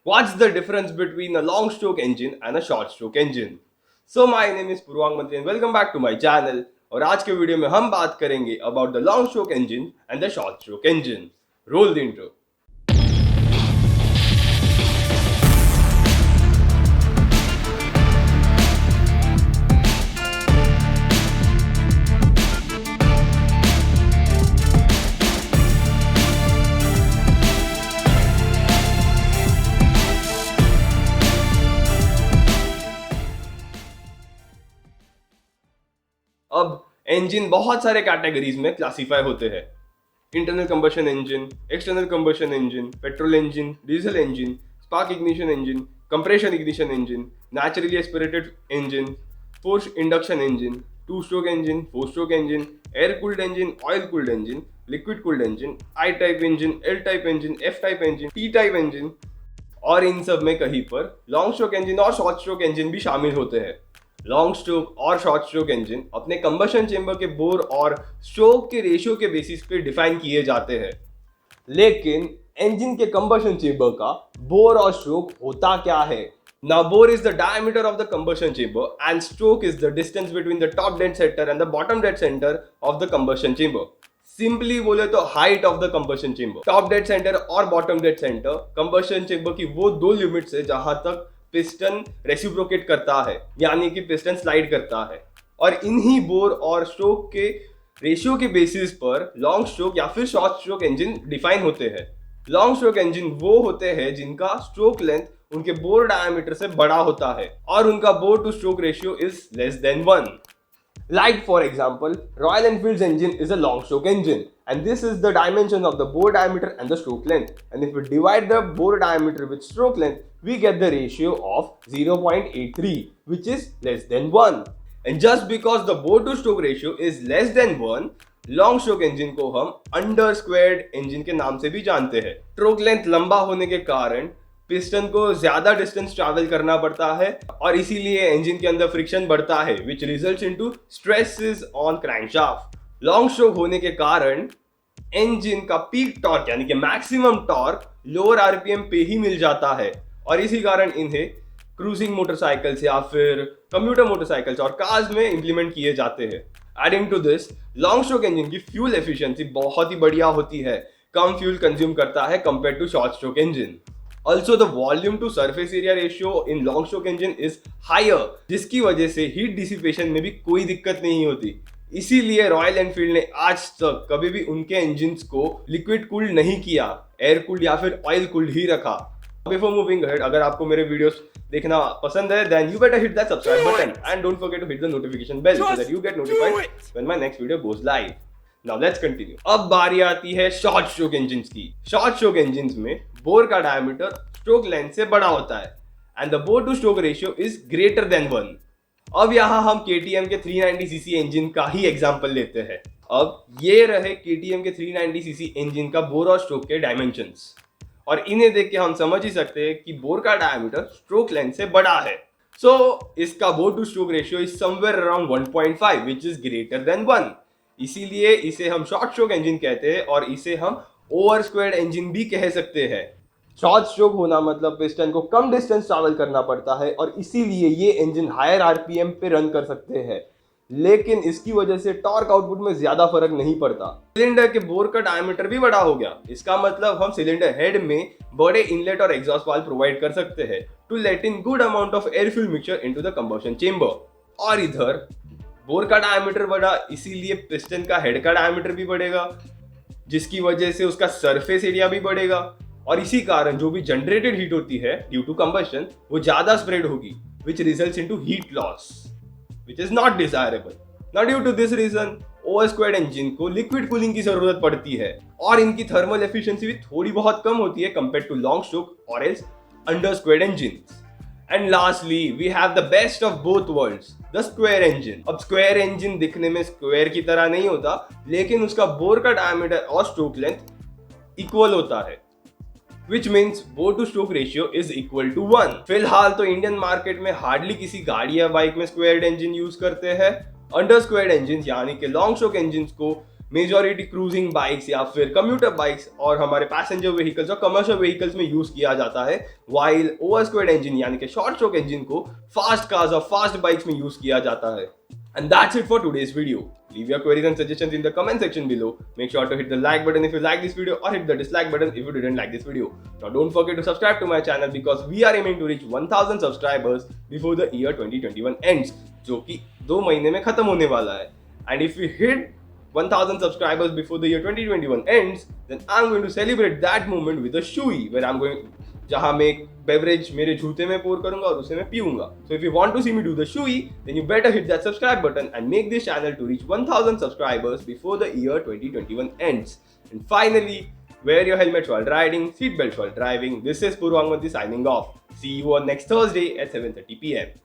What's the difference between a long stroke engine and a short stroke engine? So my name is Purwang Mantri and welcome back to my channel. और आज के video में हम बात करेंगे about the long stroke engine and the short stroke engine. Roll the intro. अब engine बहुत सारे कैटेगरीज में क्लासिफाई होते हैं. Internal combustion engine, external combustion engine, petrol engine, diesel engine, spark ignition engine, compression ignition engine, naturally aspirated engine, force induction engine, two stroke engine, four stroke engine, air cooled engine, oil cooled engine, liquid cooled engine, I type engine, L type engine, F type engine, T type engine. और इन सब में कहीं पर long stroke engine और short stroke engine भी शामिल होते हैं. लॉन्ग स्ट्रोक और शॉर्ट स्ट्रोक इंजन अपने कंबशन चेंबर के बोर और स्ट्रोक के रेशियो के बेसिस पे डिफाइन किए जाते हैं. लेकिन इंजन के कंबशन चेंबर का बोर और स्ट्रोक होता क्या है? Now bore is the diameter of the combustion chamber and stroke is the distance between the top dead center and the bottom dead center of the combustion chamber. Simply बोले तो height of the combustion chamber. Top dead centre और bottom dead centre combustion chamber की वो दो limits है जहां तक piston reciprocate करता है, यानी कि पिस्टन स्लाइड करता है. और इन्हीं बोर और स्ट्रोक के रेशियो के बेसिस पर लॉन्ग स्ट्रोक या फिर शॉर्ट स्ट्रोक इंजन डिफाइन होते हैं. लॉन्ग स्ट्रोक इंजन वो होते हैं जिनका स्ट्रोक लेंथ उनके बोर डायमीटर से बड़ा होता है और उनका bore two stroke ratio is less than 1. Like for example, Royal Enfield's engine is a long stroke engine and this is the dimensions of the bore diameter and the stroke length, and if we divide the bore diameter with stroke length we get the ratio of 0.83 which is less than 1. And just because the bore to stroke ratio is less than 1, long stroke engine को हम under squared engine के नाम से भी जानते हैं. Stroke length लंबा होने के कारण पिस्टन को ज्यादा डिस्टेंस ट्रैवल करना पड़ता है और इसीलिए इंजन के अंदर फ्रिक्शन बढ़ता है विच results into stresses on crankshaft. Long stroke होने के कारण इंजन का पीक टॉर्क यानी कि मैक्सिमम टॉर्क लोअर आरपीएम पे ही मिल जाता है और इसी कारण इन्हें क्रूजिंग मोटरसाइकिल्स या फिर कंप्यूटर मोटरसाइकिल्स और कार्स में इंप्लीमेंट किए जाते हैं. Adding to this, long stroke engine की फ्यूल एफिशिएंसी बहुत ही बढ़िया होती है, कम फ्यूल कंज्यूम करता है compare to short stroke engine. Also, the volume to surface area ratio in long stroke engine is higher, जिसकी वजह से हीट डिसिपेशन में भी कोई दिक्कत नहीं होती. इसीलिए रॉयल एनफील्ड ने आज तक कभी भी उनके इंजन्स को लिक्विड कूल्ड नहीं किया, एयर कूल्ड या फिर ऑयल कूल्ड ही रखा. बिफोर मूविंग अहेड, अगर आपको मेरे वीडियोस देखना पसंद है then you better hit that subscribe button and don't forget to hit the notification bell so that you get notified when my next video goes live. Now let's continue. अब बारी आती है शॉर्ट स्ट्रोक इंजन्स की. Short stroke engines में bore का diameter stroke length से बड़ा होता है and the bore two stroke ratio is greater than 1. अब यहाँ हम KTM के 390cc इंजन का ही एग्जांपल लेते हैं. अब ये रहे KTM के 390cc इंजन का बोर और स्ट्रोक के डायमेंशंस और इन्हें देख के हम समझ ही सकते हैं कि बोर का डायमीटर स्ट्रोक लेंथ से बड़ा है. सो इसका bore two stroke ratio is somewhere around 1.5 which is greater than 1. इसीलिए इसे हम शॉर्ट स्ट्रोक इंजन कहते हैं और इसे हम ओवर स्क्वायर्ड इंजन भी कह सकते हैं. शॉर्ट स्ट्रोक होना मतलब पिस्टन को कम डिस्टेंस ट्रैवल करना पड़ता है और इसीलिए ये इंजन हायर आरपीएम पे रन कर सकते हैं, लेकिन इसकी वजह से टॉर्क आउटपुट में ज्यादा फर्क नहीं पड़ता. सिलेंडर के बोर का डायमीटर भी बड़ा हो गया. इसका मतलब हम सिलेंडर हेड में बड़े इनलेट और एग्जॉस्ट वाल्व प्रोवाइड कर सकते हैं to let in good amount of air fuel mixture into the combustion chamber. और इधर बोर का डायमीटर बढ़ा, इसीलिए पिस्टन का हेड का डायमीटर भी बढ़ेगा, जिसकी वजह से उसका सरफेस एरिया भी बढ़ेगा और इसी कारण जो भी जनरेटेड हीट होती है ड्यू टू कंबशन वो ज्यादा स्प्रेड होगी which results into heat loss which is not desirable. Now due to this reason over squared engine को लिक्विड कूलिंग की जरूरत पड़ती है और इनकी थर्मल एफिशिएंसी भी थोड़ी बहुत कम होती है कंपेयर टू लॉन्ग स्ट्रोक और else under squared engine. And lastly, we have the best of both worlds, the square engine. अब square engine दिखने में square की तरह नहीं होता, लेकिन उसका बोर का डायमीटर और स्ट्रोक लेंथ इक्वल होता है, which means bore to stroke ratio is equal to 1. फिलहाल तो इंडियन मार्केट में हार्डली किसी गाड़ी या बाइक में स्क्वायर्ड इंजन यूज करते हैं. अंडर स्क्वायर्ड इंजन यानी कि लॉन्ग स्ट्रोक इंजन को मेजॉरिटी क्रूजिंग बाइक्स या फिर कम्यूटर बाइक्स और हमारे पैसेंजर व्हीकल्स और कमर्शियल व्हीकल्स में यूज किया जाता है, वाइल ओवर स्क्वाड इंजन यानी कि शॉर्ट स्ट्रोक इंजन को फास्ट कार्स और फास्ट बाइक्स में यूज किया जाता है. And that's it for today's video. Leave your queries and suggestions in the comment section below. Make sure to hit the like button if you like this video or hit the dislike button if you didn't like this video. Now don't forget to subscribe to my channel because we are aiming to reach 1000 subscribers before the year 2021 ends, जो कि 2 महीने में खत्म होने वाला है. And if we hit 1000 subscribers before the year 2021 ends, then I'm going to celebrate that moment with a shoey where I'm going जहां मैं एक बेवरेज मेरे जूते में पोर करूंगा और उसे मैं पीऊंगा. So if you want to see me do the shoey, then you better hit that subscribe button and make this channel to reach 1000 subscribers before the year 2021 ends. And finally, wear your helmet while riding, seat belts while driving. This is Purvangmati signing off. See you on next Thursday at 7:30 p.m.